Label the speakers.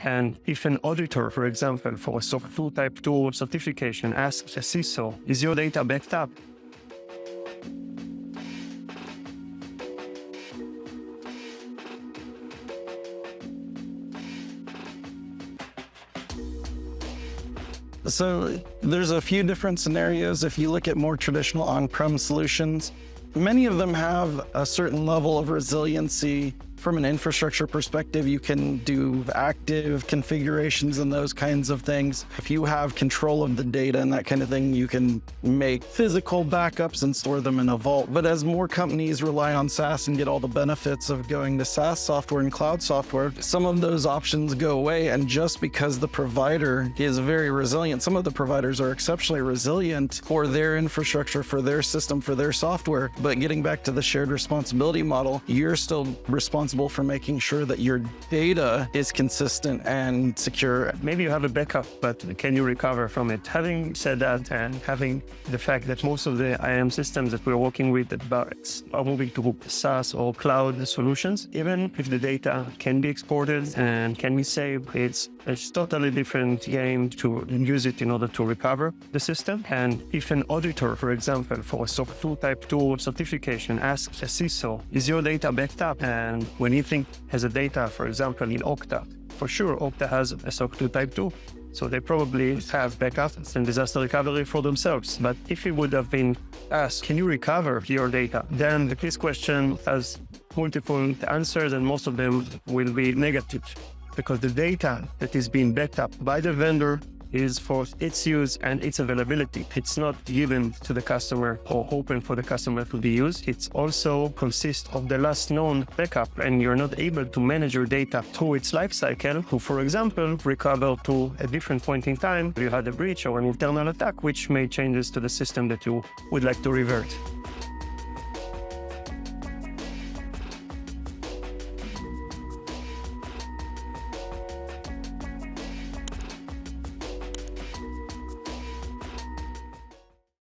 Speaker 1: And if an auditor, for example, for a SOC 2 Type 2 certification asks a CISO, is your data backed up?
Speaker 2: So there's a few different scenarios. If you look at more traditional on-prem solutions, many of them have a certain level of resiliency. From an infrastructure perspective, you can do active configurations and those kinds of things. If you have control of the data and that kind of thing, you can make physical backups and store them in a vault. But as more companies rely on SaaS and get all the benefits of going to SaaS software and cloud software, some of those options go away. And just because the provider is very resilient, some of the providers are exceptionally resilient for their infrastructure, for their system, for their software. But getting back to the shared responsibility model, you're still responsible for making sure that your data is consistent and secure.
Speaker 1: Maybe you have a backup, but can you recover from it? Having said that, and having the fact that most of the IAM systems that we're working with at Barrett's are moving to SaaS or cloud solutions, even if the data can be exported and can be saved, it's a totally different game to use it in order to recover the system. And if an auditor, for example, for a SOC 2 Type 2 certification asks a CISO, is your data backed up? And when you think has a data, for example, in Okta, for sure, Okta has a SOC 2 Type 2. So they probably have backups and disaster recovery for themselves. But if it would have been asked, can you recover your data? Then this question has multiple answers and most of them will be negative, because the data that is being backed up by the vendor is for its use and its availability. It's not given to the customer or open for the customer to be used. It also consists of the last known backup, and you're not able to manage your data through its life cycle to, for example, recover to a different point in time. You had a breach or an internal attack, which made changes to the system that you would like to revert.